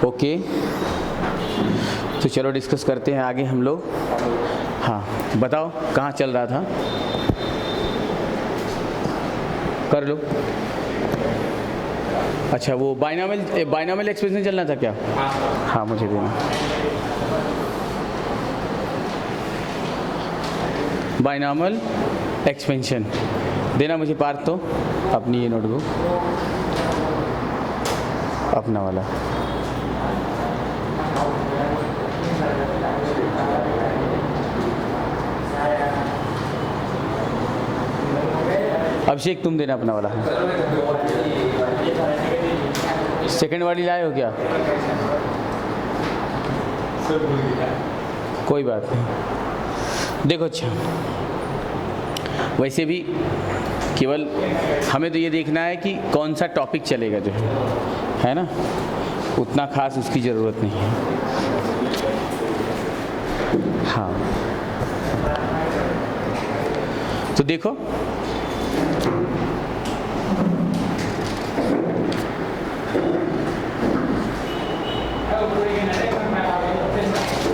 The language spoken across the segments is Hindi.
ओके, तो चलो डिस्कस करते हैं आगे हम लोग। हाँ बताओ कहाँ चल रहा था, कर लो। अच्छा वो बाइनोमियल एक्सपेंशन चलना था क्या? हाँ मुझे देना। बाइनोमियल एक्सपेंशन देना मुझे पार्ट, तो अपनी ये नोटबुक अपना वाला। अभिषेक तुम देना अपना वाला। सेकंड वाली लाए हो क्या? कोई बात नहीं। देखो अच्छा, वैसे भी केवल हमें तो ये देखना है कि कौन सा टॉपिक चलेगा जो है ना, उतना खास उसकी ज़रूरत नहीं है। हाँ तो देखो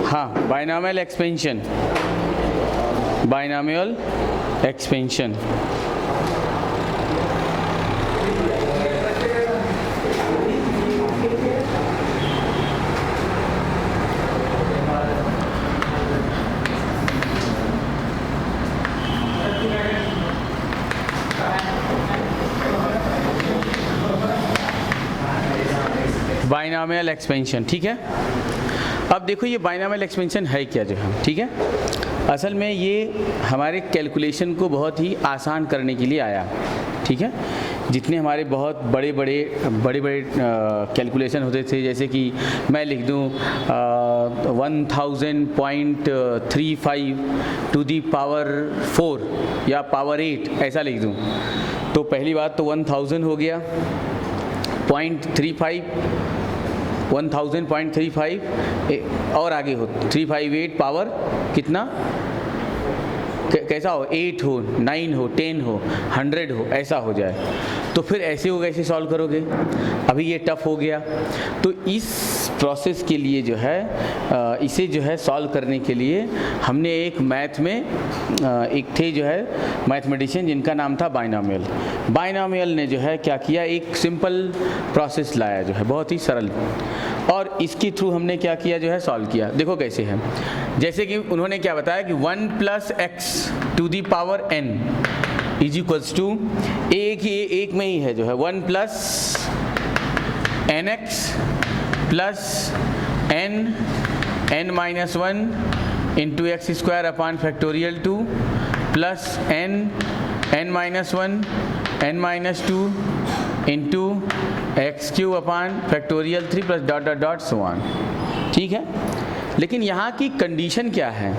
हाँ, binomial expansion, binomial expansion. Binomial expansion, ठीक है। अब देखो ये बाइनोमियल एक्सपेंशन है क्या जो है, ठीक है। असल में ये हमारे कैलकुलेशन को बहुत ही आसान करने के लिए आया, ठीक है। जितने हमारे बहुत बड़े बड़े कैलकुलेशन होते थे, जैसे कि मैं लिख दूँ 1000.35 टू दी पावर 4 या पावर 8 ऐसा लिख दूँ, तो पहली बात तो 1000 हो गया, 1000.35 और आगे हो 358 पावर कितना, कैसा हो, 8 हो, 9 हो, 10 हो, 100 हो, ऐसा हो जाए। तो फिर ऐसे होगा, ऐसे सॉल्व करोगे। अभी ये टफ हो गया, तो इस प्रोसेस के लिए जो है इसे जो है सॉल्व करने के लिए हमने एक मैथ में एक थे जो है मैथमेटिशियन जिनका नाम था बाइनोमियल। बाइनोमियल ने जो है क्या किया, एक सिंपल प्रोसेस लाया जो है बहुत ही सरल, और इसके थ्रू हमने क्या किया जो है सॉल्व किया। देखो कैसे है, जैसे कि उन्होंने क्या बताया कि 1 + x to the power n is equals to, एक में ही है जो है 1 + nx plus n-1 into x square upon factorial 2 plus n-1 n-2 into x cube upon factorial 3 plus dot dot dot so on, ठीक है। लेकिन यहाँ की कंडीशन क्या है,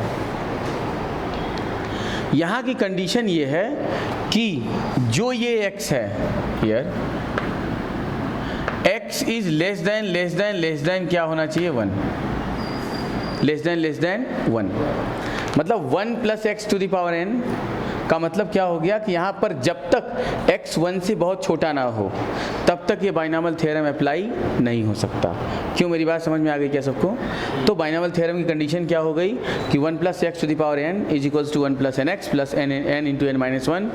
यहाँ की कंडीशन ये है कि जो ये x है here, x is less then क्या होना चाहिए, 1, लेस देन 1। मतलब 1 + x to the power n का मतलब क्या हो गया कि यहाँ पर जब तक x 1 से बहुत छोटा ना हो तब तक ये बाइनोमियल थ्योरम अप्लाई नहीं हो सकता। क्यों, मेरी बात समझ में आ गई क्या सबको? तो बाइनोमियल थ्योरम की कंडीशन क्या हो गई कि 1 + x to the power n is equals to 1 + nx plus n into n-1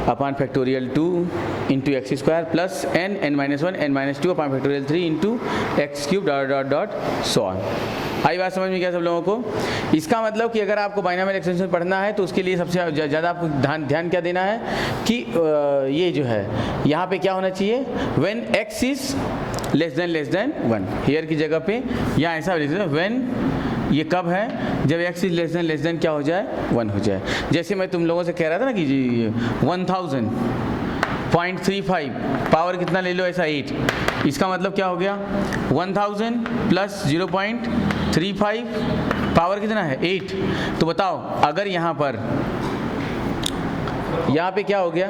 upon factorial 2 into x square plus n-1 n-2 upon factorial 3 into x cube dot dot dot so on. आई बात समझ में क्या सब लोगों को? इसका मतलब कि अगर आपको बाइनोमियल एक्सपेंशन पढ़ना है तो उसके लिए सबसे ज़्यादा आपको ध्यान क्या देना है कि ये जो है यहाँ पे क्या होना चाहिए, when x is less then 1, here की जगह पे यहाँ ऐसा लिख दो, व्हेन ये कब है, जब x इज लेस देन क्या हो जाए, 1 हो जाए। जैसे मैं तुम लोगों से कह रहा था ना कि 1000.35 पावर कितना ले लो, ऐसा 8, इसका मतलब क्या हो गया 1000 प्लस 0.35 पावर कितना है 8। तो बताओ अगर यहाँ पे क्या हो गया,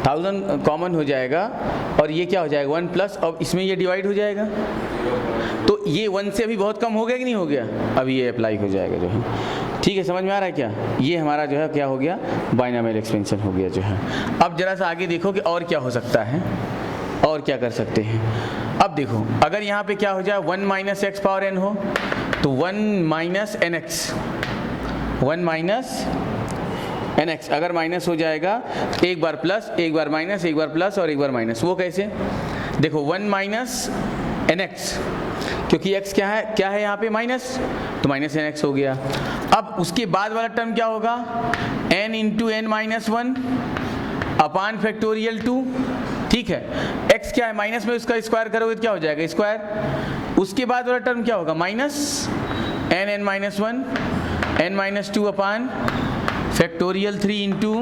1000 कॉमन हो जाएगा और ये क्या हो जाएगा 1 प्लस, अब इसमें ये डिवाइड हो जाएगा, तो ये 1 से अभी बहुत कम हो गया कि नहीं हो गया, अभी ये अप्लाई हो जाएगा जो है। ठीक है, समझ में आ रहा है क्या? ये हमारा जो है क्या हो गया, बाइनोमियल एक्सपेंशन हो गया जो है। अब जरा सा आगे देखो कि और क्या हो सकता है। और क्या कर सकते हैं, अब देखो अगर यहाँ पे क्या हो जाए 1 माइनस एक्स पावर एन हो तो 1 minus n x, 1 minus n x अगर माइनस हो जाएगा, एक बार प्लस एक बार माइनस एक बार प्लस और एक बार माइनस, वो कैसे, देखो 1 माइनस एन एक्स, क्योंकि x क्या है यहाँ पे माइनस, तो माइनस एन एक्स हो गया। अब उसके बाद वाला टर्म क्या होगा, n into n minus 1 upon factorial 2, ठीक है, x क्या है माइनस में, उसका स्क्वायर करोगे तो क्या हो जाएगा स्क्वायर। उसके बाद वाला टर्म क्या होगा, minus n n minus 1 n minus 2 upon factorial 3 into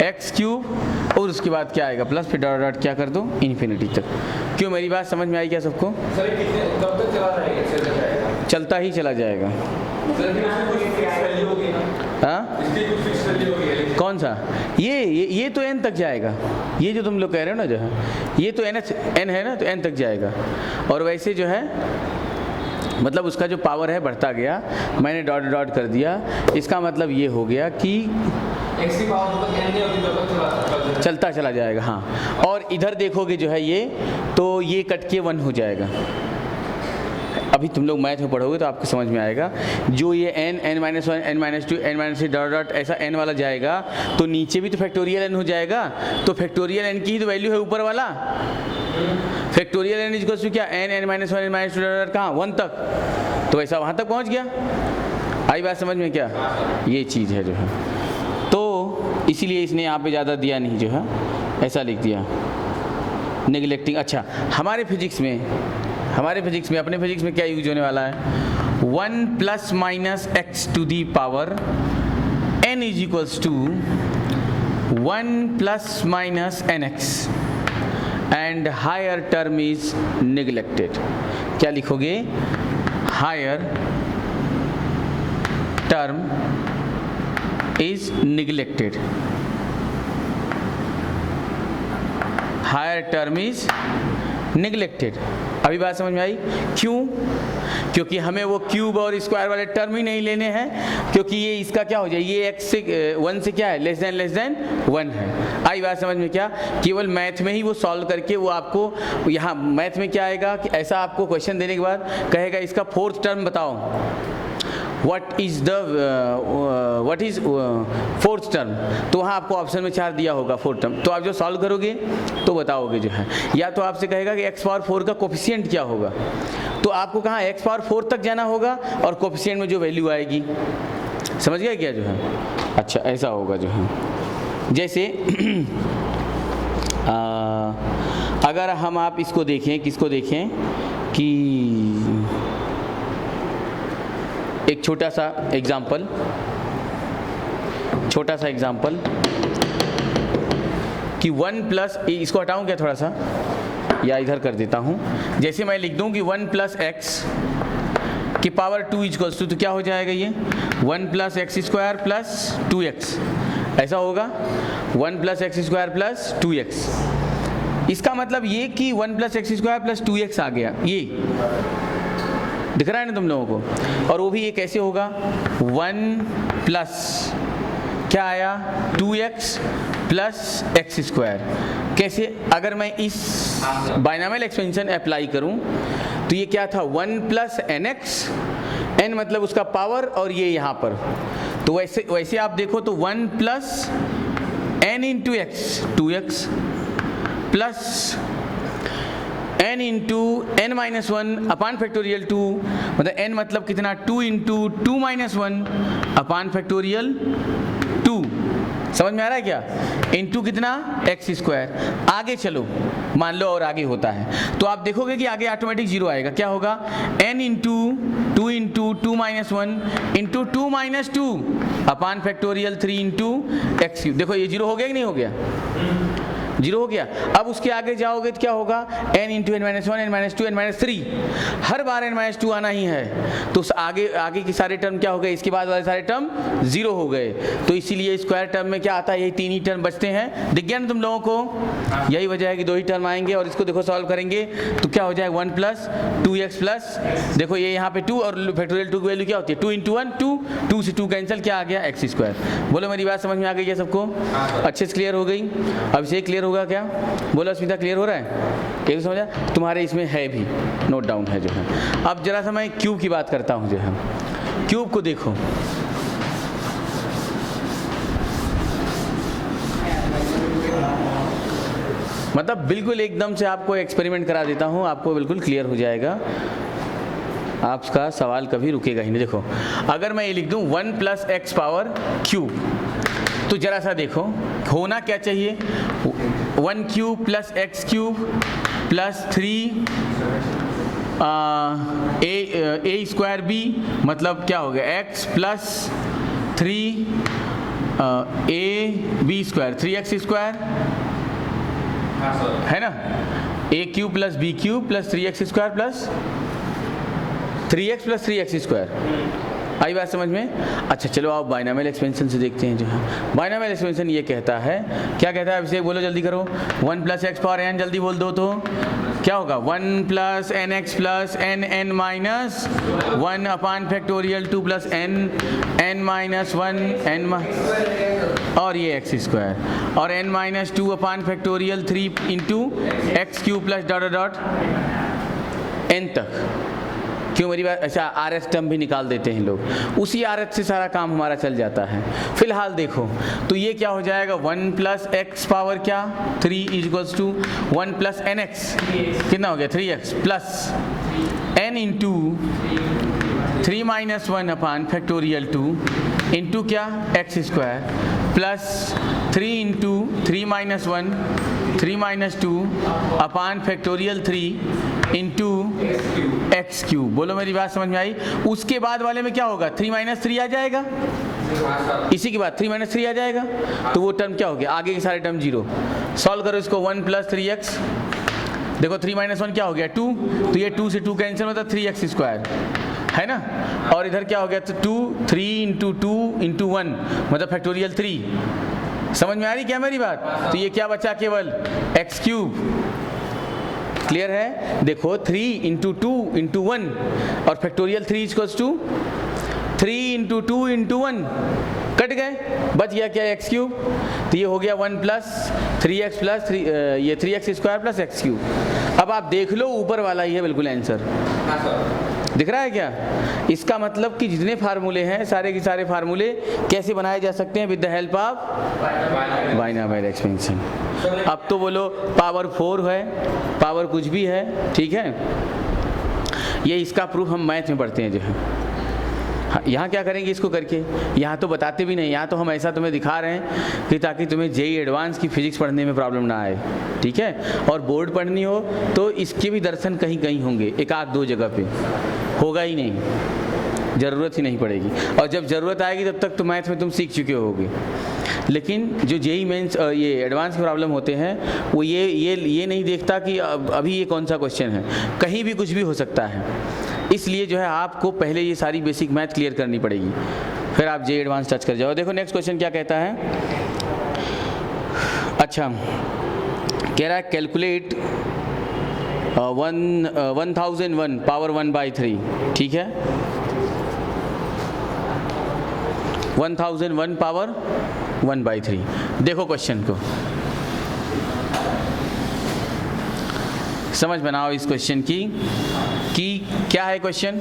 x cube, और उसके बाद क्या आएगा प्लस, फिर डॉट डॉट क्या कर दो इन्फिनिटी तक। क्यों, मेरी बात समझ में आई क्या सबको? सर कितने कब तक चला जाएगा? चलता ही चला जाएगा। सर कुछ फिक्स वैल्यू होगी ना? हाँ, इसकी कुछ फिक्स वैल्यू होगी? कौन सा? ये तो n तक जाएगा, ये जो तुम लोग कह रहे हो ना जो है, ये तो n है ना, तो n तक जाएगा। और वैसे जो है मतलब उसका जो पावर है बढ़ता गया, मैंने डॉट डॉट कर दिया, इसका मतलब ये हो गया कि x की पावर जब तक n नहीं होती तब तक चलता चला जाएगा। हाँ, और इधर देखोगे जो है ये, तो ये कट के 1 हो जाएगा। अभी तुम लोग मैथ में पढ़ोगे तो आपको समझ में आएगा, जो ये n minus 1 n minus 2 n minus 3 dot dot ऐसा n वाला जाएगा, तो नीचे भी तो फैक्टोरियल n हो जाएगा, तो फैक्टोरियल n की ही तो वैल्यू है ऊपर वाला, फैक्टोरियल n इक्वल्स टू क्या, n minus 1 n minus 2 dot dot कहाँ 1 तक, तो ऐसा वहाँ तक पहुँच गया। आई बात समझ में क्या, ये चीज़ है जो है, तो इसीलिए इसने यहाँ पे ज़्यादा दिया नहीं, जो है ऐसा लिख दिया नेगलेक्टिंग। अच्छा, हमारे फिजिक्स में अपने फिजिक्स में क्या यूज होने वाला है, 1 plus minus x to the power n is equals to 1 plus minus n x and higher term is neglected. क्या लिखोगे, higher term is neglected, higher term is neglected. अभी बात समझ में आई? क्यों? क्योंकि हमें वो क्यूब और स्क्वायर वाले टर्म ही नहीं लेने हैं, क्योंकि ये इसका क्या हो जाए, ये x से 1 से क्या है, लेस देन 1 है। आई बात समझ में क्या? केवल मैथ में ही वो सॉल्व करके वो आपको, यहाँ मैथ में क्या आएगा कि ऐसा आपको क्वेश्चन देने के बाद कहेगा इसका फोर्थ टर्म बताओ, व्हाट इज फोर्थ टर्म, तो वहाँ आपको ऑप्शन में 4 दिया होगा फोर्थ टर्म, तो आप जो सॉल्व करोगे तो बताओगे जो है, या तो आपसे कहेगा कि x पावर 4 का कोफिशिएंट क्या होगा, तो आपको कहाँ x पावर 4 तक जाना होगा और कोफिशिएंट में जो वैल्यू आएगी, समझ गया क्या जो है? अच्छा, ऐसा होगा जो है, जैसे अगर हम आप इसको देखें, किसको देखें कि एक छोटा सा एग्जाम्पल कि 1 प्लस, इसको हटाऊं क्या थोड़ा सा, या इधर कर देता हूं, जैसे मैं लिख दूं कि 1 प्लस एक्स की पावर 2 इक्वल्स टू, तो क्या हो जाएगा ये 1 plus x square plus 2x, ऐसा होगा 1 plus x square plus 2x। इसका मतलब ये कि 1 plus x square plus 2x आ गया, ये दिख रहा है ना तुम लोगों को। और वो भी ये कैसे होगा, 1 प्लस क्या आया 2x प्लस एक्स स्क्वायर, कैसे, अगर मैं इस बाइनॉमियल एक्सपेंशन अप्लाई करूं तो ये क्या था 1 प्लस एन एक्स, एन मतलब उसका पावर और ये यहाँ पर, तो वैसे आप देखो तो 1 plus n into x 2x plus n into n minus 1 upon factorial 2, मतलब n मतलब कितना 2 इंटू 2 माइनस 1 अपान फैक्टोरियल 2, समझ में आ रहा है क्या, इंटू कितना एक्स स्क्वायर। आगे चलो, मान लो और आगे होता है तो आप देखोगे कि आगे ऑटोमेटिक 0 आएगा, क्या होगा n into 2 into 2 minus 1 into 2 minus 2 upon factorial 3 into x cube. देखो ये 0 हो गया कि नहीं हो गया, 0 हो गया। अब उसके आगे जाओगे तो क्या होगा n into n minus 1 n minus 2 n minus 3, हर बार n माइनस 2 आना ही है, तो उस आगे के सारे टर्म क्या हो गए, इसके बाद वाले सारे टर्म 0 हो गए, तो इसीलिए स्क्वायर टर्म में क्या आता है, यही 3 ही टर्म बचते हैं। दिख गया ना तुम लोगों को, यही वजह है कि 2 ही टर्म आएंगे। और इसको देखो सॉल्व करेंगे तो क्या हो जाएगा 1 प्लस 2x प्लस, देखो ये यहाँ पे 2 और फैक्टोरियल 2 की वैल्यू क्या होती है 2 इंटू 1 2 से 2 कैंसिल, क्या आ गया एक्स स्क्वायर। बोलो मेरी बात समझ में आ गई है सबको, अच्छे से क्लियर हो गई? अब से क्लियर हो होगा क्या? बोलो स्मिता, क्लियर हो रहा है? कैसे समझा? तुम्हारे इसमें है भी, नोट डाउन है जो है। अब जरा सा मैं क्यूब की बात करता हूँ जो है। क्यूब को देखो, मतलब बिल्कुल एकदम से आपको एक्सपेरिमेंट करा देता हूँ, आपको बिल्कुल क्लियर हो जाएगा, आपका सवाल कभी रुकेगा ही नहीं। देखो, अगर मैं ये लिख दूँ 1 + x पावर क्यूब, तो जरा सा देखो होना क्या चाहिए, 1 cube + x cube + 3 a square b, मतलब क्या हो गया, x + 3 a b square, 3x square है ना, a cube + b cube + 3x square plus 3x + 3x square. आई बात समझ में? अच्छा चलो आप बाइनोमियल एक्सपेंशन से देखते हैं जो है। बाइनोमियल एक्सपेंशन ये कहता है, क्या कहता है अभिषेक, बोलो जल्दी करो, 1 + x पावर n, जल्दी बोल दो तो क्या होगा, 1 + nx + nn minus 1 upon factorial 2 + n minus 1 n और ये x स्क्वायर और n minus 2 upon factorial 3 into x cube plus dot dot n तक। क्यों मेरी बात? अच्छा, आर एस टर्म भी निकाल देते हैं लोग, उसी आर एस से सारा काम हमारा चल जाता है। फिलहाल देखो तो ये क्या हो जाएगा, 1 + x पावर क्या 3 = 1 + nx, कितना हो गया 3x plus n into 3 - 1 upon factorial 2 into क्या x square plus 3 into 3 - 1 3 - 2 upon factorial 3 into x cube. बोलो मेरी बात समझ में आई? उसके बाद वाले में क्या होगा, 3 - 3 आ जाएगा, इसी के बाद 3 - 3 आ जाएगा, तो वो टर्म क्या हो गया, आगे के सारे टर्म 0। सॉल्व करो इसको, 1 + 3x, देखो 3 - 1 क्या हो गया 2, तो ये 2 से 2 कैंसिल होता है 3x स्क्वायर है ना, और इधर क्या हो गया, तो 2 3 इंटू 2 इंटू 1 मतलब फैक्टोरियल 3। समझ में आ रही क्या मेरी बात? तो ये क्या बचा, केवल एक्स क्यूब। क्लियर है? देखो 3 इंटू 2 इंटू 1 और फैक्टोरियल 3 = 3 इंटू 2 इंटू 1 कट गए, बच गया क्या, एक्स क्यूब। तो ये हो गया 1 + 3x प्लस 3 ये 3x square plus x cube. अब आप देख लो ऊपर वाला ही है बिल्कुल आंसर, दिख रहा है क्या? इसका मतलब कि जितने फार्मूले हैं सारे के सारे फार्मूले कैसे बनाए जा सकते हैं, with the help of binomial expansion. अब तो बोलो पावर 4 है, पावर कुछ भी है, ठीक है, ये इसका प्रूफ हम मैथ में पढ़ते हैं जो है। हाँ, यहाँ क्या करेंगे इसको करके, यहाँ तो बताते भी नहीं, यहाँ तो हम ऐसा तुम्हें दिखा रहे हैं कि ताकि तुम्हें जेईई एडवांस की फिजिक्स पढ़ने में प्रॉब्लम ना आए, ठीक है, और बोर्ड पढ़नी हो तो इसके भी दर्शन कहीं कहीं होंगे, एक आध दो जगह पे, होगा ही नहीं, ज़रूरत ही नहीं पड़ेगी, और जब ज़रूरत आएगी तब तक तो मैथ में तुम सीख चुके होगे। लेकिन जो जेईई मेंस ये एडवांस के प्रॉब्लम होते हैं वो ये नहीं देखता कि अभी ये कौन सा क्वेश्चन है, कहीं भी कुछ भी हो सकता है, इसलिए जो है आपको पहले ये सारी बेसिक मैथ क्लियर करनी पड़ेगी, फिर आप जेईई एडवांस टच कर जाओ। देखो नेक्स्ट क्वेश्चन क्या कहता है, अच्छा कह रहा है कैलकुलेट 1001 पावर 1/3, ठीक है, 1001 पावर 1/3। देखो क्वेश्चन को समझ बनाओ इस क्वेश्चन की कि क्या है क्वेश्चन।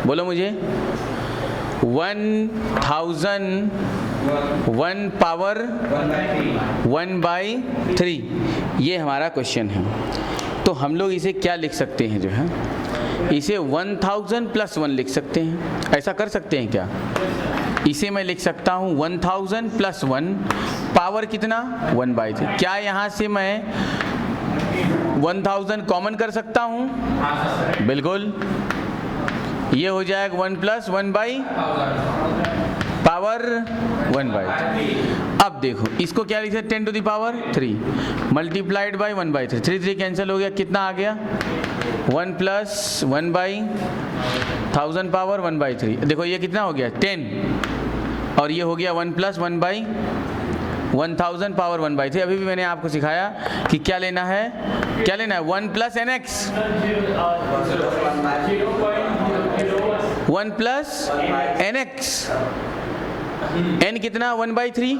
बोलो मुझे, 1001 पावर 1/3 ये हमारा क्वेश्चन है। तो हम लोग इसे क्या लिख सकते हैं जो है, इसे 1000 + 1 लिख सकते हैं, ऐसा कर सकते हैं क्या? इसे मैं लिख सकता हूँ 1000 + 1 पावर कितना 1/3। क्या यहाँ से मैं 1000 कॉमन कर सकता हूँ? बिल्कुल, ये हो जाएगा 1 + 1/1000 पावर 1/3। अब देखो इसको क्या लिख सकते हैं 10 to the power 3 multiplied by 1/3, 3 cancel हो गया, कितना आ गया 1 + 1/1000 पावर 1/3। देखो ये कितना हो गया 10 और ये हो गया 1 + 1/1000 पावर 1/3। अभी भी मैंने आपको सिखाया कि क्या लेना है, 1 + nx, 1 + nx n कितना 1/3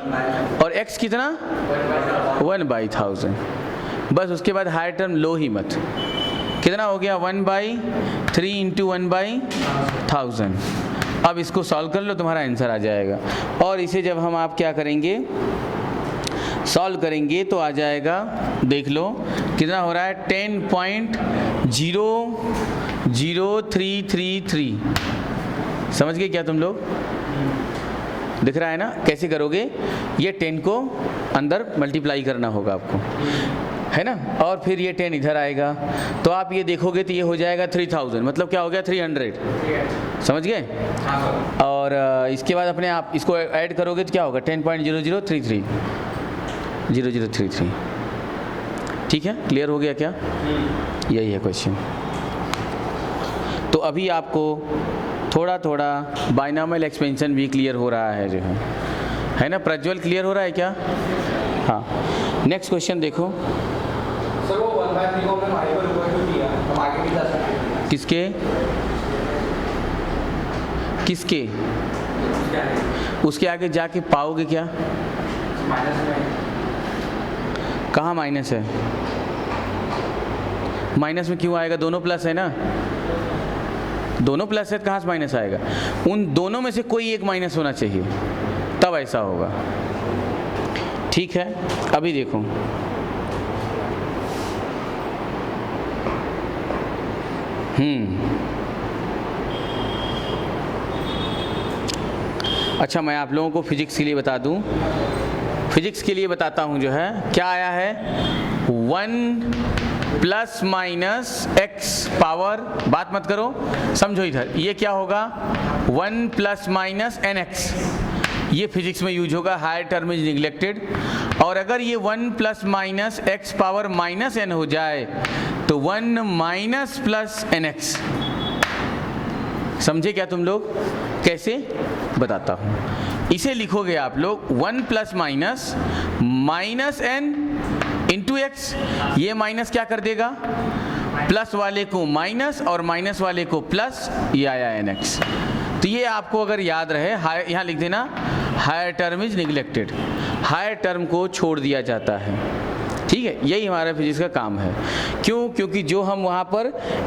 और x कितना 1/1000। बस उसके बाद हायर टर्म लो ही मत। कितना हो गया 1/3 इंटू 1/1000। अब इसको सॉल्व कर लो, तुम्हारा आंसर आ जाएगा। और इसे जब हम आप क्या करेंगे सॉल्व करेंगे तो आ जाएगा, देख लो कितना हो रहा है 10.00333। समझ गए क्या तुम लोग? दिख रहा है ना कैसे करोगे? ये 10 को अंदर मल्टीप्लाई करना होगा आपको, है ना, और फिर ये 10 इधर आएगा तो आप ये देखोगे तो ये हो जाएगा 3000, मतलब क्या हो गया 300। समझ गए? और इसके बाद अपने आप इसको ऐड करोगे तो क्या होगा 10.0033। ठीक है, क्लियर हो गया क्या? यही है क्वेश्चन। तो अभी आपको थोड़ा थोड़ा बाइनॉमियल एक्सपेंशन भी क्लियर हो रहा है जो है ना? प्रज्वल क्लियर हो रहा है क्या? हाँ, नेक्स्ट क्वेश्चन देखो। सर वो 1/3 को हमने y पर ऊपर क्यों दिया? हम आगे भी जा सकते हैं। किसके किसके उसके आगे जाके पाओगे क्या? माइनस में कहाँ माइनस है? माइनस में क्यों आएगा? दोनों प्लस है ना, दोनों प्लस है, कहाँ से माइनस आएगा? उन दोनों में से कोई एक माइनस होना चाहिए, तब ऐसा होगा। ठीक है, अभी देखो अच्छा, मैं आप लोगों को फिजिक्स के लिए बता दूं। फिजिक्स के लिए बताता हूं जो है क्या आया है 1 प्लस माइनस एक्स पावर, बात मत करो, समझो इधर, ये क्या होगा 1 प्लस माइनस एन एक्स। ये फिजिक्स में यूज होगा, हायर टर्म इज निग्लेक्टेड। और अगर ये 1 plus minus x power minus n हो जाए तो 1 माइनस प्लस एन एक्स। समझे क्या तुम लोग? कैसे बताता हूँ। इसे लिखोगे आप लोग 1 plus minus minus n into x. ये माइनस क्या कर देगा? प्लस वाले को माइनस और माइनस वाले को प्लस, ये आया एन एक्स। तो ये आपको अगर याद रहे, यहाँ लिख देना higher term is neglected, higher term को छोड़ दिया जाता है। ठीक है, यही हमारा फिजिक्स का काम है। क्यों? क्योंकि जो हम वहाँ पर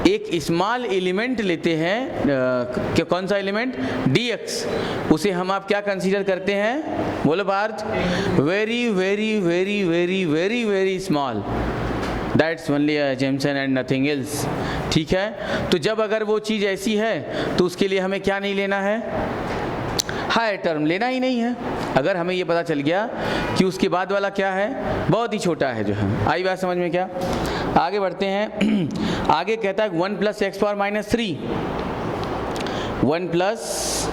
एक स्मॉल एलिमेंट लेते हैं, कौन सा एलिमेंट? dx, उसे हम आप क्या कंसीडर करते हैं? बोलो Parth, very very very very very very small, that's only a Jameson and nothing else. ठीक है, तो जब अगर वो चीज़ ऐसी है तो उसके लिए हमें क्या नहीं लेना है? हायर टर्म लेना ही नहीं है। अगर हमें ये पता चल गया कि उसके बाद वाला क्या है, बहुत ही छोटा है जो है। आई बात समझ में क्या? आगे बढ़ते हैं। आगे कहता है 1 plus x power minus 3, 1 plus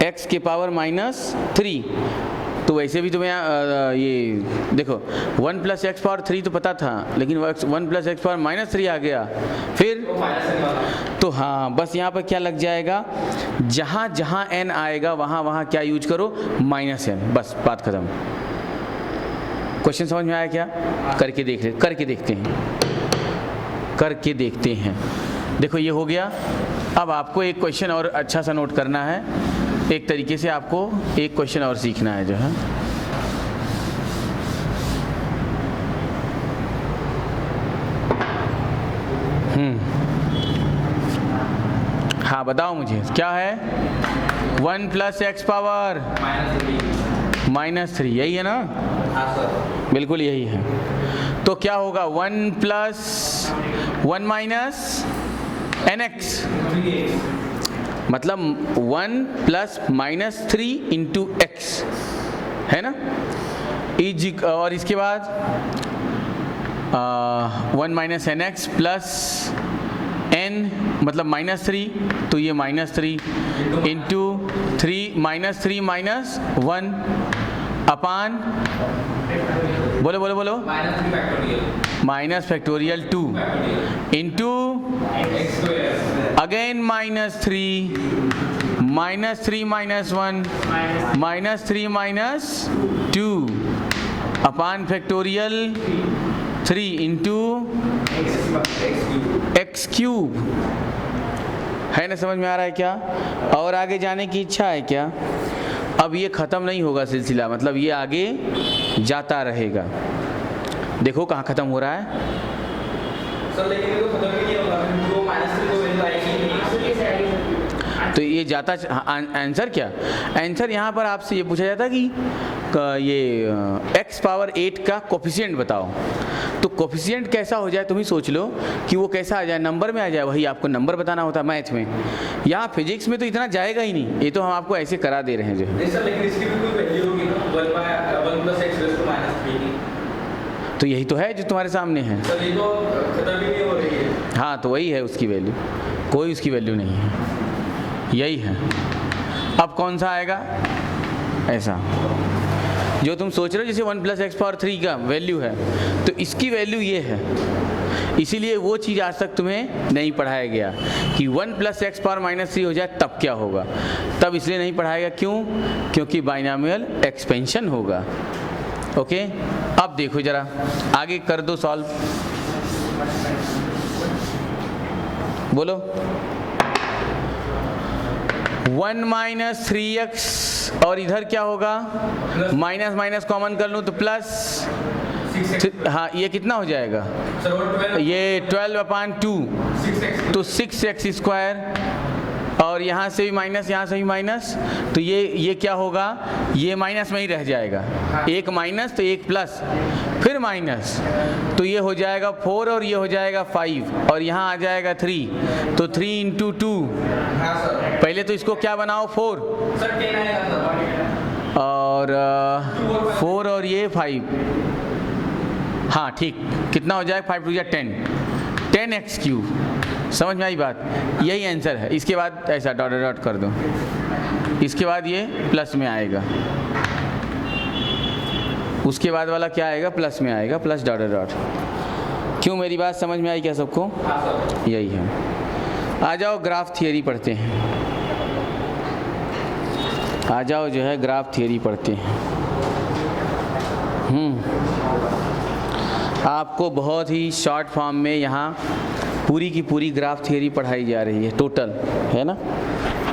x के पावर माइनस 3। तो वैसे भी तुम्हें ये देखो 1 प्लस एक्स पावर 3 तो पता था, लेकिन 1 प्लस एक्स पावर माइनस 3 आ गया फिर तो हाँ, बस यहाँ पर क्या लग जाएगा, जहाँ जहाँ n आएगा वहाँ वहाँ क्या यूज करो? माइनस n, बस बात खत्म। क्वेश्चन समझ में आया क्या? करके देखते हैं। देखो ये हो गया। अब आपको एक क्वेश्चन और अच्छा सा नोट करना है, एक तरीके से आपको एक क्वेश्चन और सीखना है जो है। हाँ बताओ मुझे क्या है? 1 प्लस एक्स पावर माइनस 3, यही है ना? हाँ सर, बिल्कुल यही है। तो क्या होगा 1 प्लस 1 माइनस एन एक्स, मतलब 1 प्लस माइनस 3 इंटू एक्स, है ना? इज, और इसके बाद 1 minus n x plus n मतलब माइनस 3, तो ये minus 3 into 3 minus 3 minus 1 upon, बोलो बोलो बोलो, minus factorial 2 into again minus 3 minus 3 minus 1 minus 3 minus 2 upon factorial 3 into x cube. है ना? समझ में आ रहा है क्या? और आगे जाने की इच्छा है क्या? अब ये ख़त्म नहीं होगा सिलसिला, मतलब ये आगे जाता रहेगा। देखो कहाँ ख़त्म हो रहा है सर, लेकिन ये तो खत्म ही नहीं होगा, जो -3 को वैल्यू आएगी नहीं। तो ये जाता आंसर क्या, आंसर यहाँ पर आपसे ये पूछा जाता कि ये x पावर 8 का कोफिशिएंट बताओ। तो कोफिशिएंट कैसा हो जाए तुम ही सोच लो कि वो कैसा आ जाए, नंबर में आ जाए, वही आपको नंबर बताना होता है मैथ में। यहाँ फिजिक्स में तो इतना जाएगा ही नहीं, ये तो हम आपको ऐसे करा दे रहे हैं जो। नहीं सर, लेकिन इसकी भी कोई वैल्यू होगी ना, 1 + x ⁻³ की। तो यही तो है जो तुम्हारे सामने है। सर ये तो खत्म ही नहीं हो रही है। हाँ तो वही है उसकी वैल्यू, कोई उसकी वैल्यू नहीं है, यही है। अब कौन सा आएगा, ऐसा जो तुम सोच रहे हो जैसे 1 + x⁻³ का वैल्यू है, तो इसकी वैल्यू ये है। इसीलिए वो चीज़ आज तक तुम्हें नहीं पढ़ाया गया कि 1 + x⁻³ हो जाए तब क्या होगा, तब इसलिए नहीं पढ़ाया गया। क्यों? क्योंकि बाइनोमियल एक्सपेंशन होगा। ओके, अब देखो जरा आगे कर दो सॉल्व, बोलो। 1 - 3x और इधर क्या होगा, माइनस माइनस कॉमन कर लूँ तो प्लस, हाँ ये कितना हो जाएगा, ये 12/2 तो 6x², और यहाँ से भी माइनस, यहाँ से भी माइनस, तो ये क्या होगा, ये माइनस में ही रह जाएगा। एक माइनस तो एक प्लस, फिर माइनस, तो ये हो जाएगा 4 और ये हो जाएगा 5, और यहाँ आ जाएगा 3, तो 3 × 2। पहले तो इसको क्या बनाओ 4 और 4 और ये 5, हाँ ठीक, कितना हो जाएगा 5 × 2 = 10x³। समझ में आई बात, यही आंसर है। इसके बाद ऐसा डॉट डॉट कर दो, इसके बाद ये प्लस में आएगा, उसके बाद वाला क्या आएगा, प्लस में आएगा, प्लस डॉट डॉट। क्यों, मेरी बात समझ में आई क्या सबको? यही है। आ जाओ ग्राफ थियरी पढ़ते हैं, आ जाओ जो है ग्राफ थियरी पढ़ते हैं। आपको बहुत ही शॉर्ट फॉर्म में यहाँ पूरी की पूरी ग्राफ थियरी पढ़ाई जा रही है, टोटल, है ना।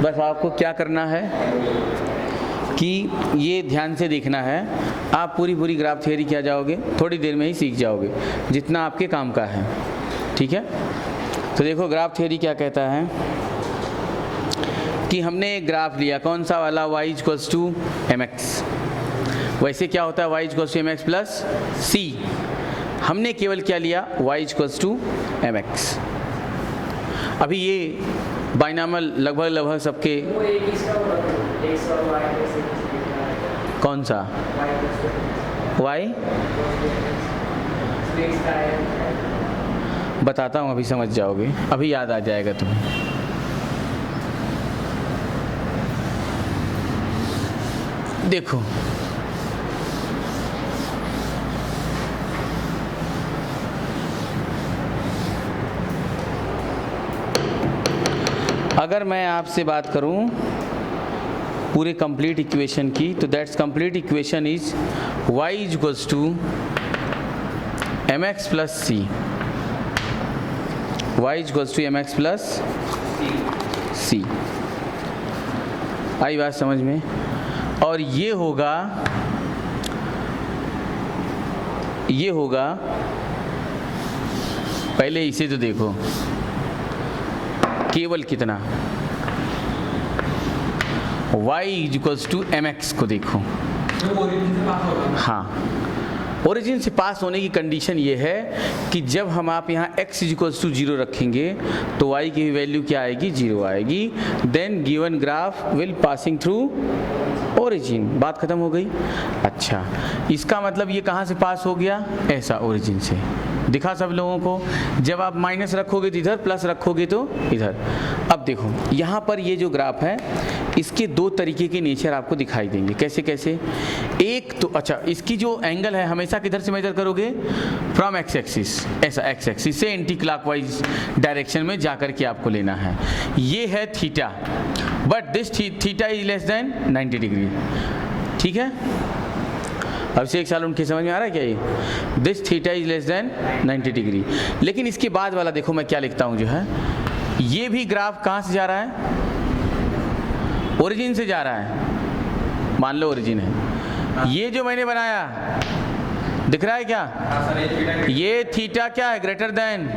बस आपको क्या करना है कि ये ध्यान से देखना है, आप पूरी ग्राफ थियरी क्या जाओगे, थोड़ी देर में ही सीख जाओगे, जितना आपके काम का है, ठीक है। तो देखो ग्राफ थियरी क्या कहता है कि हमने एक ग्राफ लिया, कौन सा वाला, y = mx। वैसे क्या होता है, y = mx + c। हमने केवल क्या लिया, y = mx। अभी ये बाइनोमियल लगभग सबके, कौन सा y, बताता हूँ, अभी समझ जाओगे, अभी याद आ जाएगा तुम्हें। देखो अगर मैं आपसे बात करूं पूरे कंप्लीट इक्वेशन की, तो that's complete equation is y = mx + c। y = mx + c। आई बात समझ में? और ये होगा पहले इसे तो देखो, केवल कितना, y = mx को देखो। हाँ, ओरिजिन से पास होने की कंडीशन ये है कि जब हम आप यहाँ x = 0 रखेंगे तो y की वैल्यू क्या आएगी, 0 आएगी। Then given graph will passing through origin, बात खत्म हो गई। अच्छा, इसका मतलब ये कहाँ से पास हो गया, ऐसा ओरिजिन से। दिखा सब लोगों को, जब आप माइनस रखोगे तो इधर, प्लस रखोगे तो इधर। अब देखो यहाँ पर ये जो ग्राफ है, इसके दो तरीके के नेचर आपको दिखाई देंगे। कैसे कैसे, एक तो अच्छा, इसकी जो एंगल है हमेशा किधर से मेजर करोगे, फ्रॉम एक्स एक्सिस, ऐसा एक्स एक्सिस से एंटी क्लॉकवाइज डायरेक्शन में जाकर के आपको लेना है। ये है theta, but this theta is less then 90 degree, ठीक है। अब से एक साल उनके समझ में आ रहा है क्या ये, this theta is less then 90 degree. लेकिन इसके बाद वाला देखो मैं क्या लिखता हूँ जो है, ये भी ग्राफ कहाँ से जा रहा है, ओरिजिन से जा रहा है, मान लो ओरिजिन है। ये जो मैंने बनाया दिख रहा है क्या? ये थीटा क्या है? Greater than.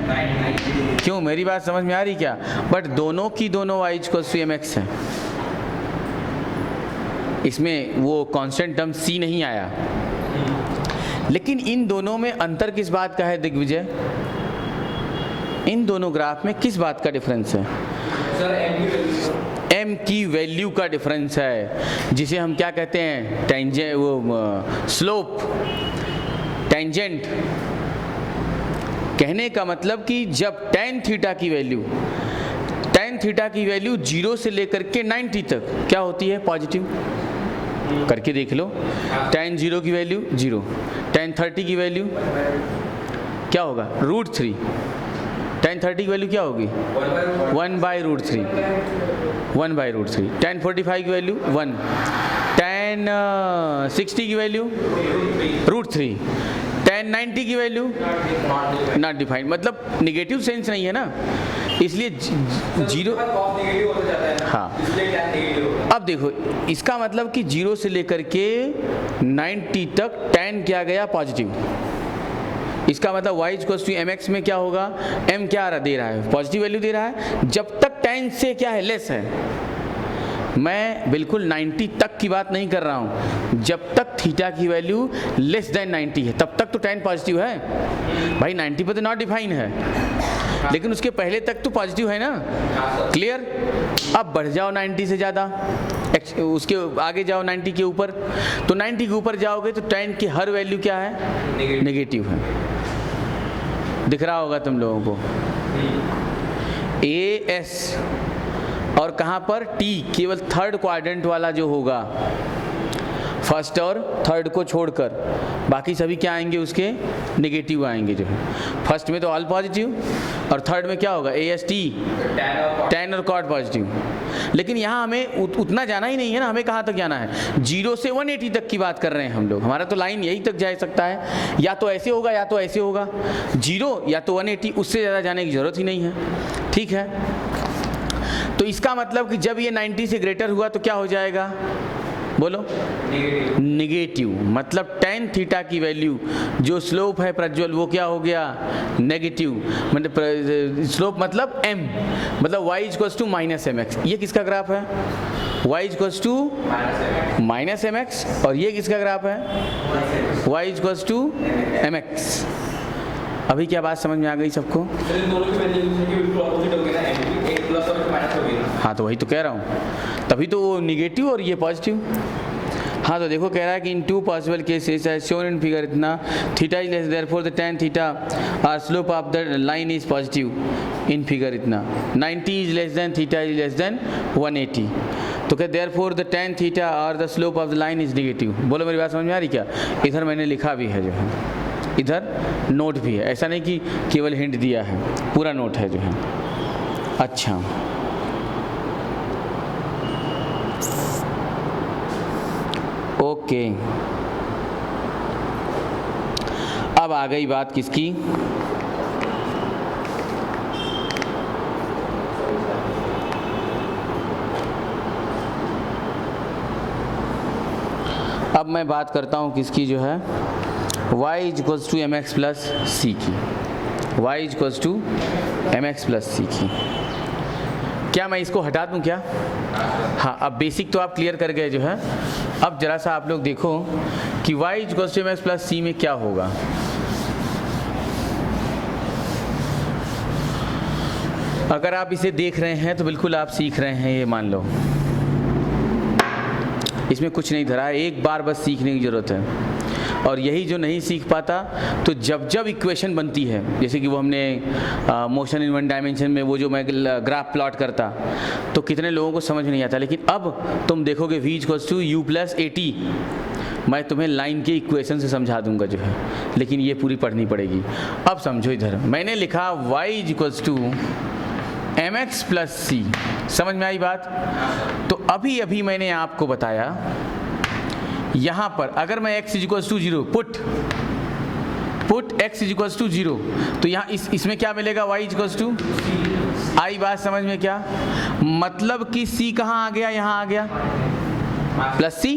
क्यों, मेरी बात समझ में आ रही क्या? बट दोनों की दोनों y इक्वल्स टू mx है, इसमें वो कांस्टेंट टर्म c नहीं आया। लेकिन इन दोनों में अंतर किस बात का है दिग्विजय? इन दोनों ग्राफ में किस बात का डिफरेंस है? m की वैल्यू का डिफरेंस है, जिसे हम क्या कहते हैं? टेंजेंट, वो स्लोप, टेंजेंट। कहने का मतलब कि जब tan थीटा की वैल्यू 0 से लेकर के 90 तक क्या होती है? पॉजिटिव। करके देख लो, tan 0 की वैल्यू 0, tan 30 की वैल्यू क्या होगा? √3। tan 30 की वैल्यू क्या होगी? 1/√3, 1/√3। tan 45 की वैल्यू 1, tan 60 की वैल्यू √3, tan 90 की वैल्यू नॉट डिफाइंड। मतलब निगेटिव सेंस नहीं है ना, इसलिए 0। हाँ, अब देखो इसका मतलब कि 0 से लेकर के 90 तक tan क्या गया? पॉजिटिव। इसका मतलब y इक्वल्स टू mx में क्या होगा? m क्या दे रहा है? पॉजिटिव वैल्यू दे रहा है, जब तक tan से क्या है? लेस है। मैं बिल्कुल 90 तक की बात नहीं कर रहा हूँ, जब तक थीटा की वैल्यू लेस देन 90 है तब तक तो tan पॉजिटिव है भाई। 90 पर तो नॉट डिफाइन है, लेकिन उसके पहले तक तो पॉजिटिव है ना। क्लियर? अब बढ़ जाओ 90 से ज़्यादा, उसके आगे जाओ 90 के ऊपर, तो 90 के ऊपर जाओगे तो tan की हर वैल्यू क्या है? नेगेटिव है। दिख रहा होगा तुम लोगों को। AS और कहाँ पर? T केवल थर्ड क्वाड्रेंट वाला जो होगा, फर्स्ट और थर्ड को छोड़कर बाकी सभी क्या आएंगे? उसके नेगेटिव आएंगे जो है। फर्स्ट में तो ऑल पॉजिटिव, और थर्ड में क्या होगा? AST, tan और cot पॉजिटिव। लेकिन यहाँ हमें उतना जाना ही नहीं है ना, हमें कहाँ तक जाना है? 0 से 180 तक की बात कर रहे हैं हम लोग। हमारा तो लाइन यही तक जा सकता है, या तो ऐसे होगा या तो ऐसे होगा, 0 या तो 180, उससे ज़्यादा जाने की ज़रूरत ही नहीं है। ठीक है, तो इसका मतलब कि जब ये 90 से ग्रेटर हुआ तो क्या हो जाएगा? बोलो। नेगेटिव। मतलब tan थीटा की वैल्यू जो स्लोप है प्रज्वल, वो क्या हो गया? नेगेटिव। मतलब स्लोप मतलब m, मतलब y इक्वल्स टू -mx। ये किसका ग्राफ है? y equals to -mx। और ये किसका ग्राफ है? y equals to mx। अभी क्या बात समझ में आ गई सबको? हाँ, तो वही तो कह रहा हूँ, तभी तो वो निगेटिव और ये पॉजिटिव। हाँ, तो देखो कह रहा है कि in 2 possible cases as shown in figure इतना, theta is less therefore the tan theta और slope of the line is positive in figure इतना, 90 is less than, theta is less than 180। तो क्या देयरफॉर द tan थीटा और the slope of the line is negative. बोलो मेरी बात समझ में आ रही क्या? इधर मैंने लिखा भी है जो है, इधर नोट भी है, ऐसा नहीं कि केवल हिंट दिया है, पूरा नोट है जो है। अच्छा, ओके। अब आ गई बात किसकी? अब मैं बात करता हूँ किसकी जो है? y equals to mx plus c की। y equals to mx plus c की। क्या मैं इसको हटा दूँ क्या? हाँ, अब बेसिक तो आप क्लियर कर गए जो है। अब जरा सा आप लोग देखो कि y equals to mx plus c में क्या होगा। अगर आप इसे देख रहे हैं तो बिल्कुल आप सीख रहे हैं, ये मान लो। इसमें कुछ नहीं धरा है, एक बार बस सीखने की ज़रूरत है। और यही जो नहीं सीख पाता, तो जब जब इक्वेशन बनती है, जैसे कि वो हमने मोशन इन वन डायमेंशन में वो जो मैं ग्राफ प्लॉट करता, तो कितने लोगों को समझ नहीं आता। लेकिन अब तुम देखोगे v equals to u plus AT, मैं तुम्हें लाइन के इक्वेशन से समझा दूंगा जो है, लेकिन ये पूरी पढ़नी पड़ेगी। अब समझो, इधर मैंने लिखा y equals to mx plus c. समझ में आई बात? तो अभी अभी मैंने आपको बताया, यहाँ पर अगर मैं x equals to 0 put x equals to 0, तो यहाँ इसमें क्या मिलेगा? y equals to. आई बात समझ में क्या? मतलब कि c कहाँ आ गया? यहाँ आ गया। प्लस सी